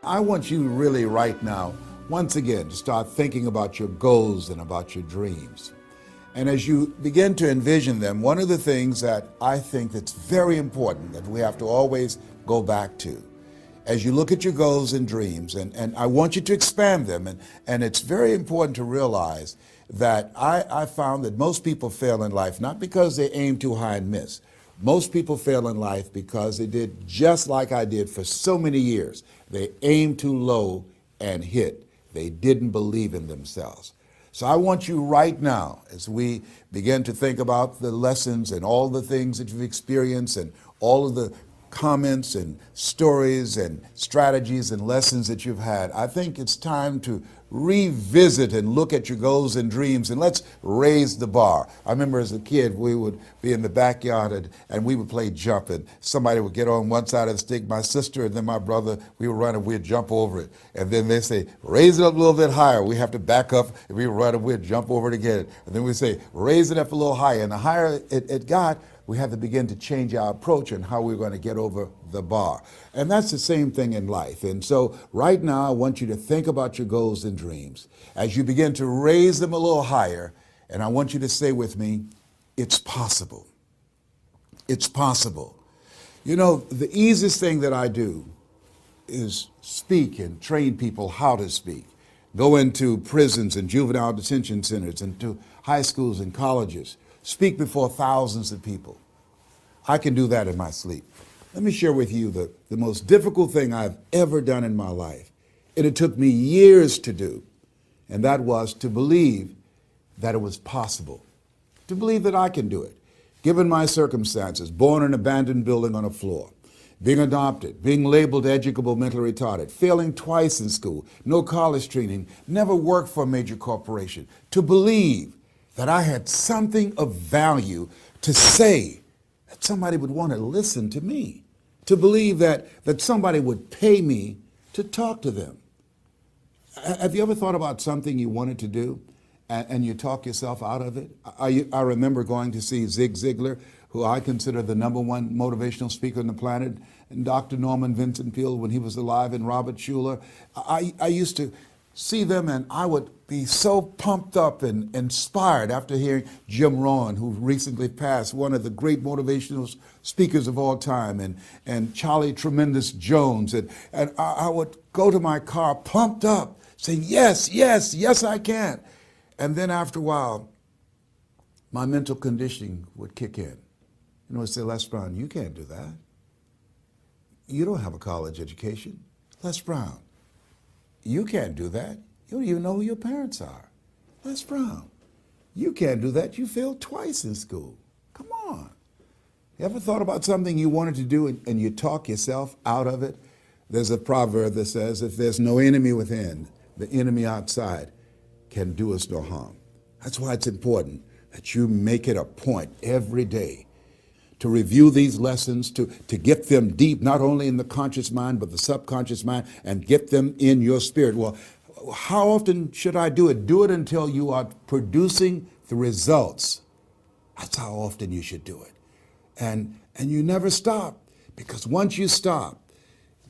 I want you really right now, once again, to start thinking about your goals and about your dreams. And as you begin to envision them, one of the things that I think that's very important that we have to always go back to, as you look at your goals and dreams, and I want you to expand them, and it's very important to realize that I found that most people fail in life, not because they aim too high and miss. Most people fail in life because they did just like I did for so many years. They aimed too low and hit. They didn't believe in themselves. So I want you right now, as we begin to think about the lessons and all the things that you've experienced and all of the comments and stories and strategies and lessons that you've had, I think it's time to revisit and look at your goals and dreams, and let's raise the bar. I remember as a kid, we would be in the backyard and we would play jump, and somebody would get on one side of the stick, my sister and then my brother, we would run and we'd jump over it. And then they say, raise it up a little bit higher. We have to back up and we would run and we'd jump over it again. And then we say, raise it up a little higher. And the higher it got, we had to begin to change our approach and how we're going to get over the bar. And that's the same thing in life. And so right now, I want you to think about your goals and dreams. As you begin to raise them a little higher, and I want you to say with me, it's possible. It's possible. You know, the easiest thing that I do is speak and train people how to speak. Go into prisons and juvenile detention centers and to high schools and colleges. Speak before thousands of people. I can do that in my sleep. Let me share with you the most difficult thing I've ever done in my life. And it took me years to do. And that was to believe that it was possible. To believe that I can do it. Given my circumstances, born in an abandoned building on a floor, being adopted, being labeled educable mentally retarded, failing twice in school, no college training, never worked for a major corporation. To believe that I had something of value to say, that somebody would want to listen to me, to believe that somebody would pay me to talk to them. Have you ever thought about something you wanted to do and you talk yourself out of it? I remember going to see Zig Ziglar, who I consider the #1 motivational speaker on the planet, and Dr. Norman Vincent Peale when he was alive, and Robert Schuller. I used to see them and I would be so pumped up and inspired after hearing Jim Rohn, who recently passed, one of the great motivational speakers of all time, and Charlie Tremendous Jones. And I would go to my car pumped up, saying, yes, yes, yes, I can. And then after a while, my mental conditioning would kick in. And it would say, Les Brown, you can't do that. You don't have a college education. Les Brown, you can't do that. You don't even know who your parents are. Les Brown, you can't do that. You failed twice in school. Come on. You ever thought about something you wanted to do and you talk yourself out of it? There's a proverb that says, if there's no enemy within, the enemy outside can do us no harm. That's why it's important that you make it a point every day to review these lessons, to get them deep, not only in the conscious mind, but the subconscious mind, and get them in your spirit. Well, how often should I do it? Do it until you are producing the results. That's how often you should do it. And you never stop, because once you stop,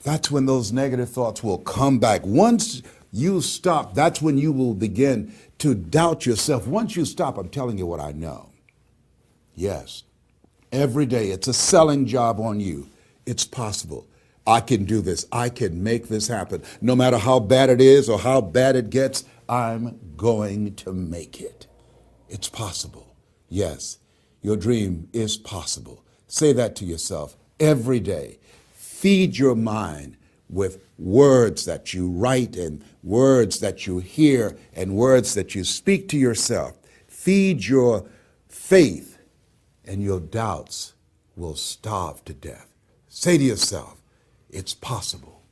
that's when those negative thoughts will come back. Once you stop, that's when you will begin to doubt yourself. Once you stop, I'm telling you what I know. Yes. Every day, it's a selling job on you. It's possible. I can do this. I can make this happen. No matter how bad it is or how bad it gets, I'm going to make it. It's possible. Yes, your dream is possible. Say that to yourself every day. Feed your mind with words that you write and words that you hear and words that you speak to yourself. Feed your faith, and your doubts will starve to death. Say to yourself, it's possible.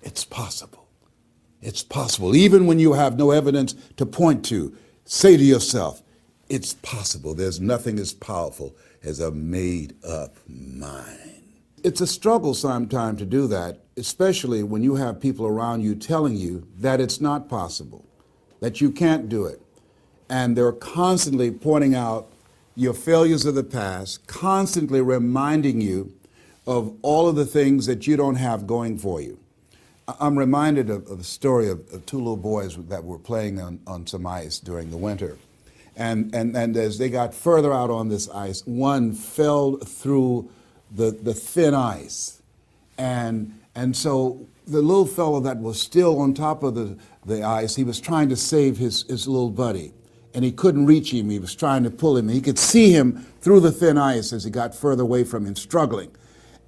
It's possible. It's possible. Even when you have no evidence to point to, say to yourself, it's possible. There's nothing as powerful as a made-up mind. It's a struggle sometimes to do that, especially when you have people around you telling you that it's not possible, that you can't do it. And they're constantly pointing out your failures of the past, constantly reminding you of all of the things that you don't have going for you. I'm reminded of a story of two little boys that were playing on some ice during the winter. And as they got further out on this ice, one fell through the thin ice. And so the little fellow that was still on top of the ice, he was trying to save his little buddy. And he couldn't reach him. He was trying to pull him. He could see him through the thin ice as he got further away from him, struggling.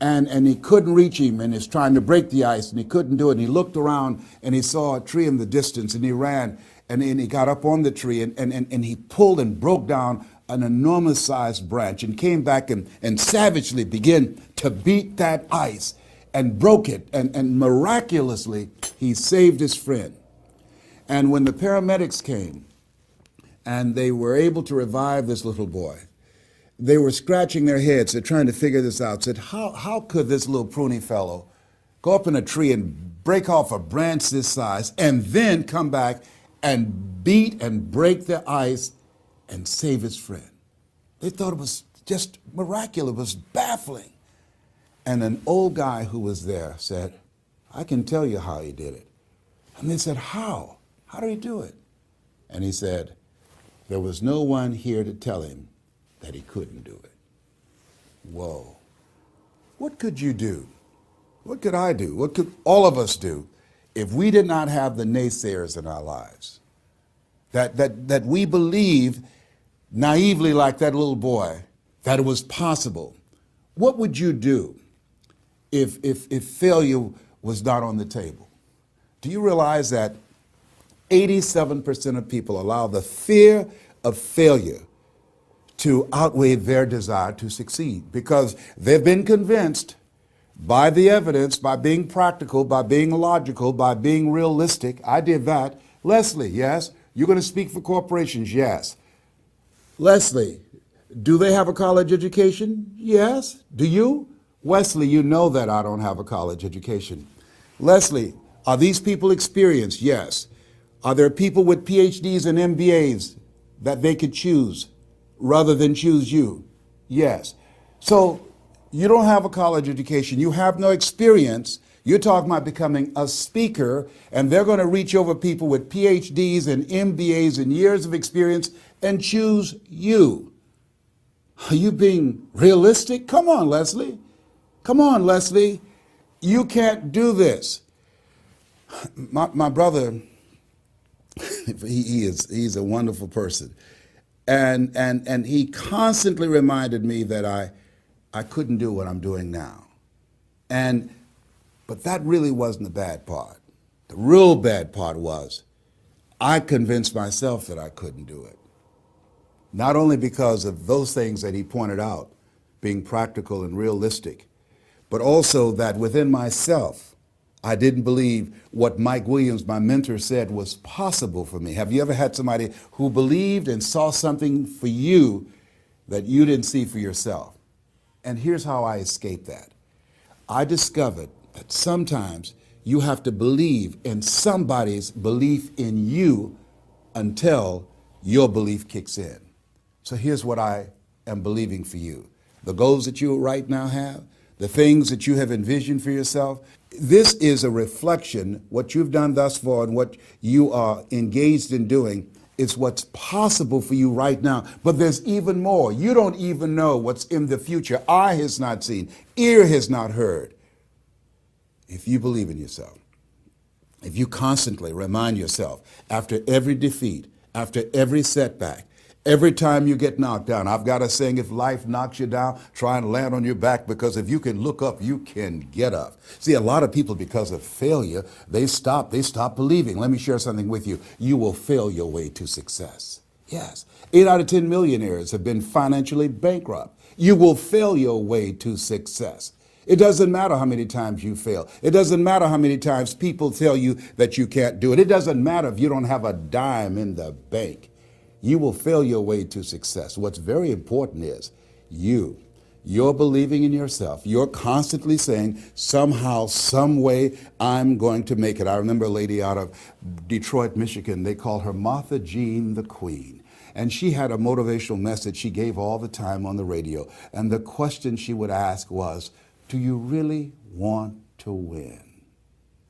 And he couldn't reach him, and he's trying to break the ice, and he couldn't do it. And he looked around, and he saw a tree in the distance, and he ran, and he got up on the tree, and he pulled and broke down an enormous-sized branch and came back and savagely began to beat that ice and broke it, and miraculously, he saved his friend. And when the paramedics came, and they were able to revive this little boy, they were scratching their heads. They're trying to figure this out. Said, how could this little pruny fellow go up in a tree and break off a branch this size and then come back and beat and break the ice and save his friend? They thought it was just miraculous. It was baffling. And an old guy who was there said, I can tell you how he did it. And they said, how? How did he do it? And he said, there was no one here to tell him that he couldn't do it. Whoa. What could you do? What could I do? What could all of us do if we did not have the naysayers in our lives? That we believe naively, like that little boy, that it was possible. What would you do if failure was not on the table? Do you realize that 87% of people allow the fear of failure to outweigh their desire to succeed, because they've been convinced by the evidence, by being practical, by being logical, by being realistic. I did that. Leslie, yes. You're going to speak for corporations? Yes. Leslie, do they have a college education? Yes. Do you? Wesley, you know that I don't have a college education. Leslie, are these people experienced? Yes. Are there people with PhDs and MBAs that they could choose rather than choose you? Yes. So you don't have a college education. You have no experience. You're talking about becoming a speaker, and they're going to reach over people with PhDs and MBAs and years of experience and choose you. Are you being realistic? Come on, Leslie. Come on, Leslie. You can't do this. My brother, he's a wonderful person. And he constantly reminded me that I couldn't do what I'm doing now. But that really wasn't the bad part. The real bad part was I convinced myself that I couldn't do it. Not only because of those things that he pointed out, being practical and realistic, but also that within myself, I didn't believe what Mike Williams, my mentor, said was possible for me. Have you ever had somebody who believed and saw something for you that you didn't see for yourself? And here's how I escaped that. I discovered that sometimes you have to believe in somebody's belief in you until your belief kicks in. So here's what I am believing for you. The goals that you right now have, the things that you have envisioned for yourself, this is a reflection. What you've done thus far and what you are engaged in doing is what's possible for you right now. But there's even more. You don't even know what's in the future. Eye has not seen, ear has not heard. If you believe in yourself, if you constantly remind yourself after every defeat, after every setback, every time you get knocked down, I've got a saying, if life knocks you down, try and land on your back, because if you can look up, you can get up. See, a lot of people, because of failure, they stop believing. Let me share something with you. You will fail your way to success. Yes. 8 out of 10 millionaires have been financially bankrupt. You will fail your way to success. It doesn't matter how many times you fail. It doesn't matter how many times people tell you that you can't do it. It doesn't matter if you don't have a dime in the bank. You will fail your way to success. What's very important is you're believing in yourself. You're constantly saying, somehow, some way, I'm going to make it. I remember a lady out of Detroit, Michigan. They called her Martha Jean the Queen. And she had a motivational message she gave all the time on the radio. And the question she would ask was, do you really want to win?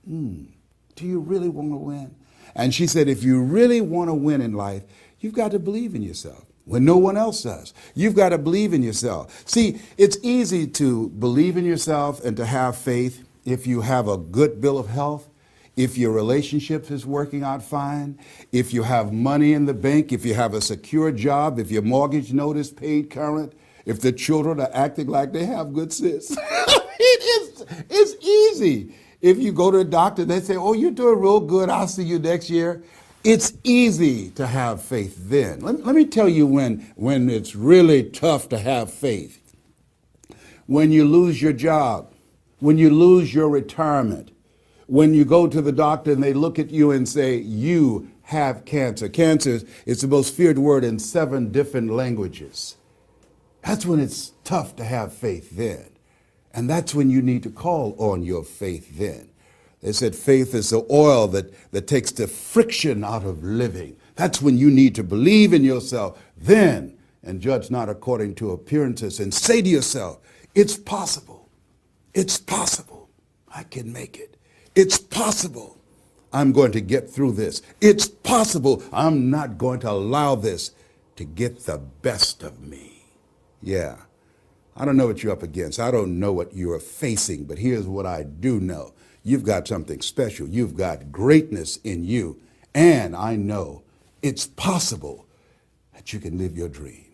Do you really want to win? And she said, if you really want to win in life, you've got to believe in yourself when no one else does. You've got to believe in yourself. See, it's easy to believe in yourself and to have faith if you have a good bill of health, if your relationship is working out fine, if you have money in the bank, if you have a secure job, if your mortgage note is paid current, if the children are acting like they have good sense. It's easy. If you go to a doctor, they say, oh, you're doing real good, I'll see you next year. It's easy to have faith then. Let me tell you when it's really tough to have faith. When you lose your job, when you lose your retirement, when you go to the doctor and they look at you and say, you have cancer. Cancer is the most feared word in 7 different languages. That's when it's tough to have faith then. And that's when you need to call on your faith then. They said faith is the oil that takes the friction out of living. That's when you need to believe in yourself then and judge not according to appearances and say to yourself, it's possible. It's possible. I can make it. It's possible. I'm going to get through this. It's possible. I'm not going to allow this to get the best of me. Yeah. I don't know what you're up against. I don't know what you're facing, but here's what I do know. You've got something special. You've got greatness in you. And I know it's possible that you can live your dream.